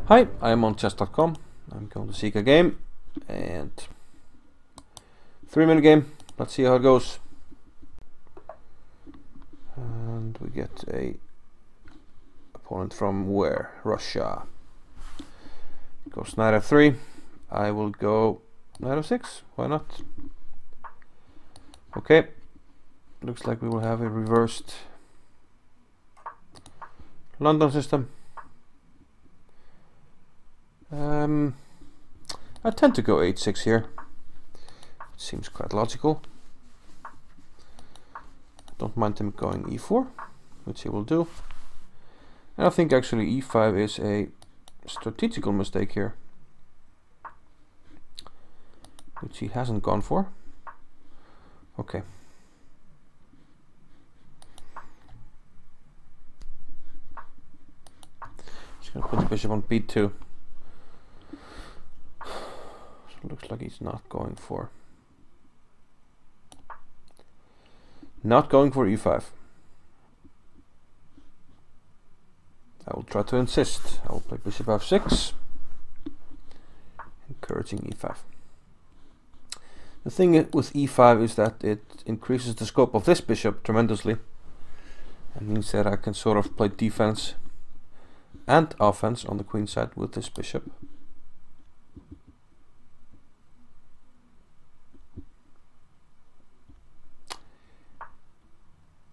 Hi, I'm on chess.com. I'm going to seek a game and 3-minute game. Let's see how it goes. And we get a opponent from where? Russia. Goes knight f3. I will go knight f6. Why not? Okay. Looks like we will have a reversed London system. I tend to go h6 here. It seems quite logical. I don't mind him going e4, which he will do. And I think actually e5 is a strategical mistake here, which he hasn't gone for. Okay. Just gonna put the bishop on b2. So it looks like he's not going for e5. I will try to insist. I will play bishop f6, encouraging e5. The thing with e5 is that it increases the scope of this bishop tremendously, and means that I can sort of play defense and offense on the queen side with this bishop.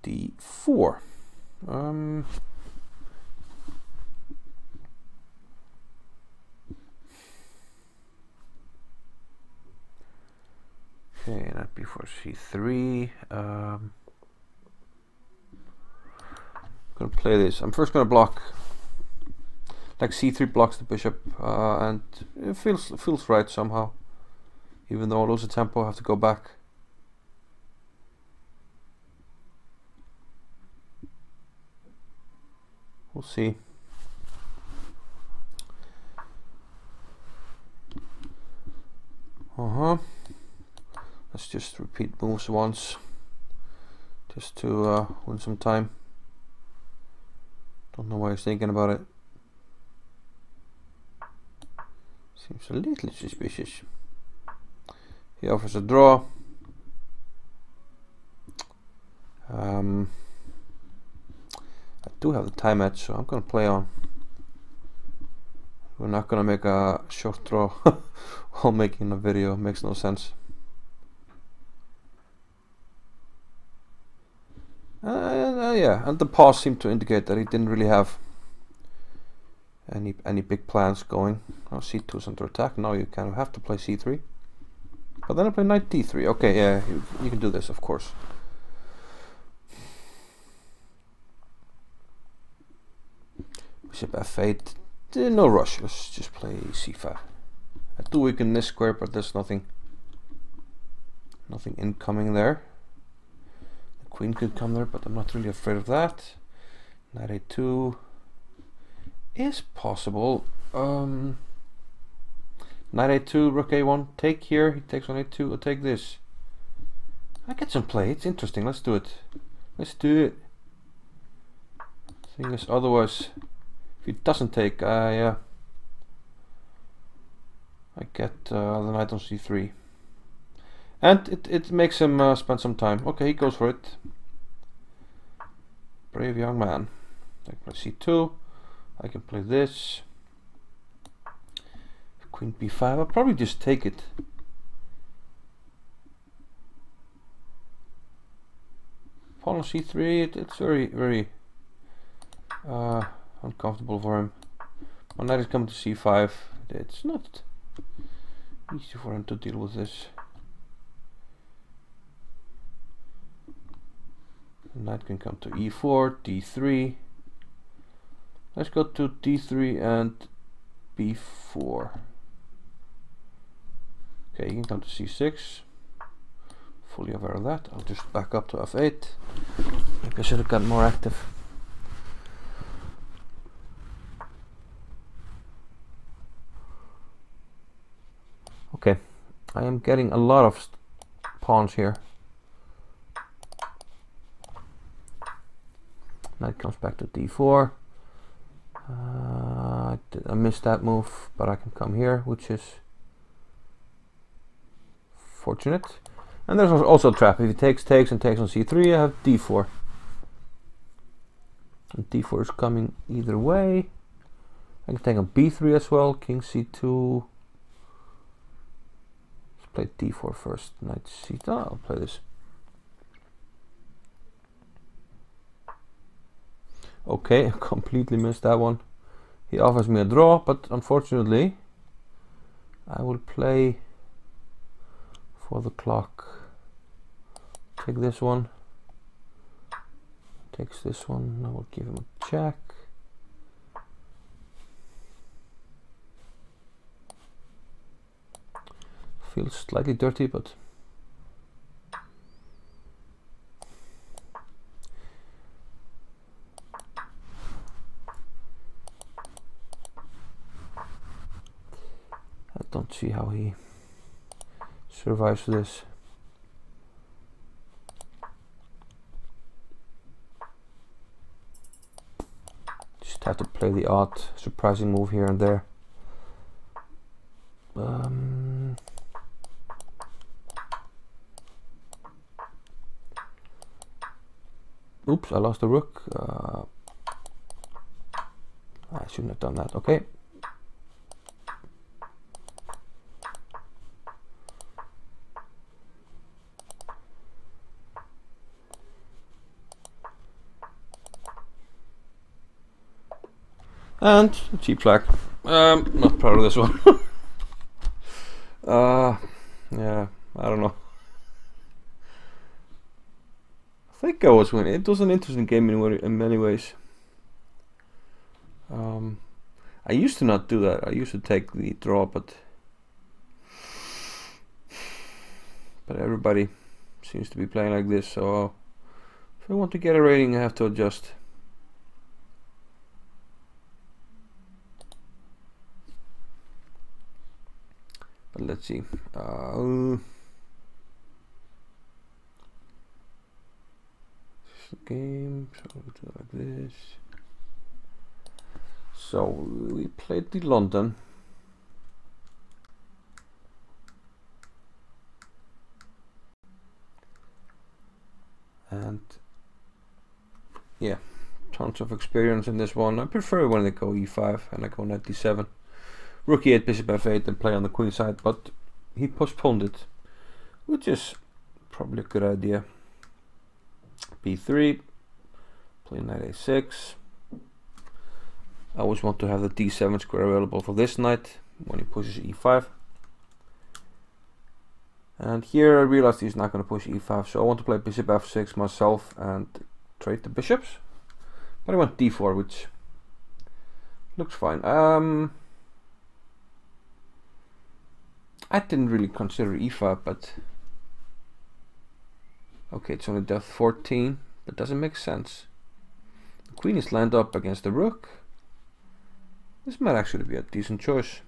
d4. Okay, that before c3. I'm gonna play this. I'm first gonna block. Like c3 blocks the bishop, and it feels right somehow. Even though I lose the tempo, I have to go back. We'll see. Let's just repeat moves once, just to win some time. Don't know why he's thinking about it. Seems a little suspicious. He offers a draw. I do have the time edge, so I'm gonna play on. We're not gonna make a short draw while making a video. It makes no sense. Yeah, and the pause seemed to indicate that he didn't really have any big plans going. Now c2 is under attack. Now you kind of have to play c3. But then I play knight d3. Okay, yeah, you can do this, of course. Bishop f8. No rush. Let's just play c5. I do weaken this square, but there's nothing incoming there. Queen could come there, but I'm not really afraid of that. Knight a2 is possible. Knight a2, rook a1, take here. He takes on a2. I'll take this. I get some play. It's interesting. Let's do it. Let's do it. Thing is, otherwise, if he doesn't take, I get the knight on c3. And it makes him spend some time. Okay, he goes for it. Brave young man. I can play c2. I can play this. Queen b5. I'll probably just take it. Pawn on c3. It's very uncomfortable for him. My knight is coming to c5. It's not easy for him to deal with this. Knight can come to e4, d3. Let's go to d3 and b4. Okay, you can come to c6. Fully aware of that. I'll just back up to f8. I think I should have gotten more active. Okay, I am getting a lot of pawns here. Knight comes back to d4. I'm missed that move, but I can come here, which is fortunate. And there's also a trap. If he takes and takes on c3, I have d4. And d4 is coming either way. I can take on b3 as well, king c2. Let's play d4 first, knight c2. Oh, I'll play this. Okay, I completely missed that one. He offers me a draw, but unfortunately, I will play for the clock. Take this one. Takes this one. I will give him a check. Feels slightly dirty, but I don't see how he survives this. Just have to play the odd, surprising move here and there. Oops, I lost the rook. I shouldn't have done that. Okay. And a cheap flag. Not proud of this one. Yeah, I don't know. I think I was winning. It was an interesting game in many ways. I used to not do that. I used to take the draw, but everybody seems to be playing like this. So if I want to get a rating, I have to adjust. But let's see. Game, so we'll do it like this. So we played the London. And yeah, tons of experience in this one. I prefer when they go e5 and I go knight d7. Rook e8, bishop f8 and play on the queen side, but he postponed it, which is probably a good idea. b3, play knight a6. I always want to have the d7 square available for this knight when he pushes e5. And here I realized he's not going to push e5, so I want to play bishop f6 myself and trade the bishops. But I went d4, which looks fine. I didn't really consider e5, but okay, it's only depth 14, but doesn't make sense. The queen is lined up against the rook. This might actually be a decent choice.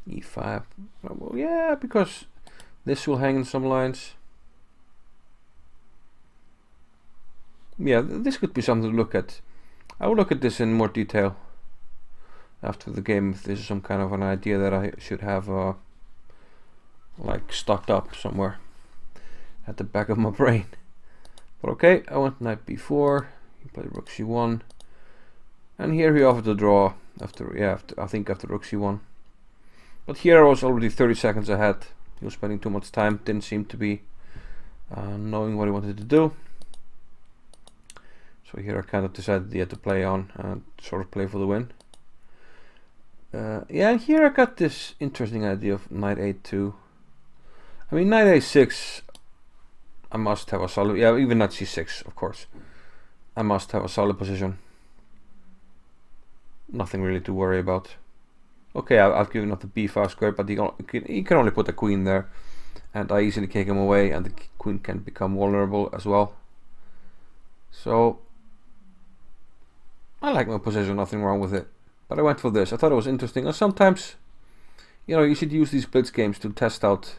e5. Well, yeah, because this will hang in some lines. Yeah, this could be something to look at. I will look at this in more detail after the game, if this is some kind of an idea that I should have like stocked up somewhere at the back of my brain. But okay, I went knight b4, he played rook c1, and here he offered to draw after, I think after rook c1. But here I was already 30 seconds ahead. He was spending too much time, didn't seem to be knowing what he wanted to do. So here I kind of decided he had to play on and sort of play for the win. Yeah, and here I got this interesting idea of knight a2. I mean, knight a6, I must have a solid, yeah, even knight c6, of course. I must have a solid position. Nothing really to worry about. Okay, I've given up the b5 square, but he can only put a queen there, and I easily kick him away, and the queen can become vulnerable as well. So I like my position, nothing wrong with it. But I went for this. I thought it was interesting. And sometimes, you know, you should use these blitz games to test out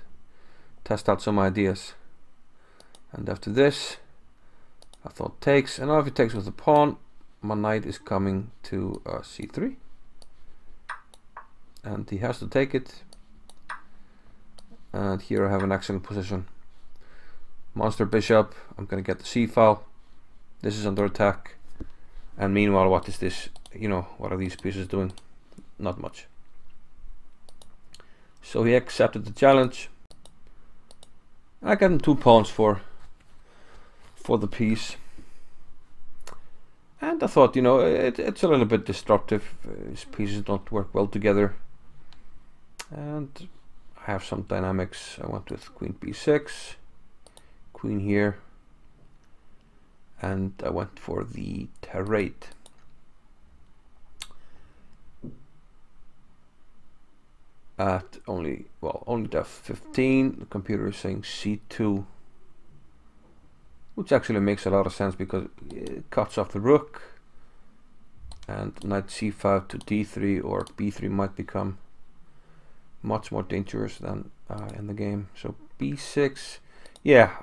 some ideas. And after this, I thought takes, and now if he takes with the pawn, my knight is coming to c3, and he has to take it. And here I have an excellent position. Monster bishop, I'm gonna get the c-file. This is under attack. And meanwhile, what is this? You know, what are these pieces doing? Not much. So he accepted the challenge. I got him 2 pawns for the piece. And I thought, you know, it's a little bit disruptive. His pieces don't work well together. And I have some dynamics. I went with queen b6, queen here, and I went for the terrate. At only f15, the computer is saying c2, which actually makes a lot of sense because it cuts off the rook, and knight c5 to d3 or b3 might become much more dangerous than in the game. So b6, yeah,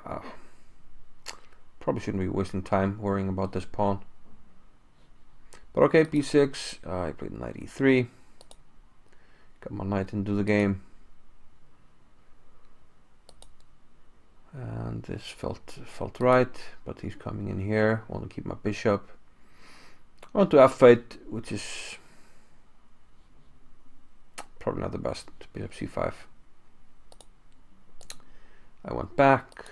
probably shouldn't be wasting time worrying about this pawn. But okay, b6, I played knight e3, got my knight into the game, and this felt right. But he's coming in here. I want to keep my bishop. I want to f8, which is probably not the best. Bishop c5. I went back,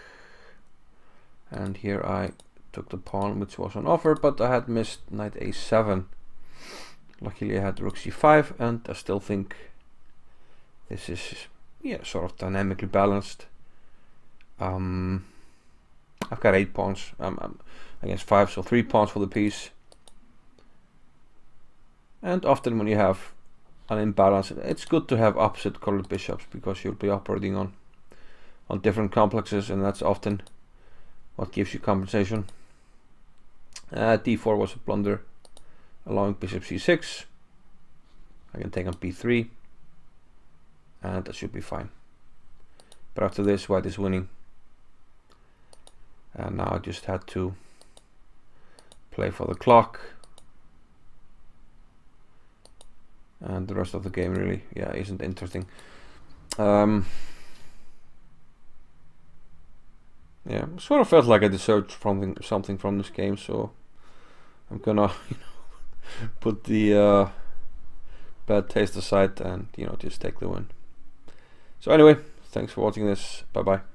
and here I took the pawn, which was on offer, but I had missed knight a7. Luckily I had rook c5, and I still think this is, yeah, sort of dynamically balanced. I've got 8 pawns. I'm against 5, so 3 pawns for the piece. And often when you have an imbalance, it's good to have opposite colored bishops, because you'll be operating on different complexes, and that's often what gives you compensation. d4 was a blunder, allowing bishop c6. I can take on b3, and that should be fine. But after this, white is winning, and now I just had to play for the clock, and the rest of the game really, yeah, isn't interesting. Yeah, sort of felt like I deserved something from this game, so I'm gonna put the bad taste aside and just take the win. So anyway, thanks for watching this. Bye bye.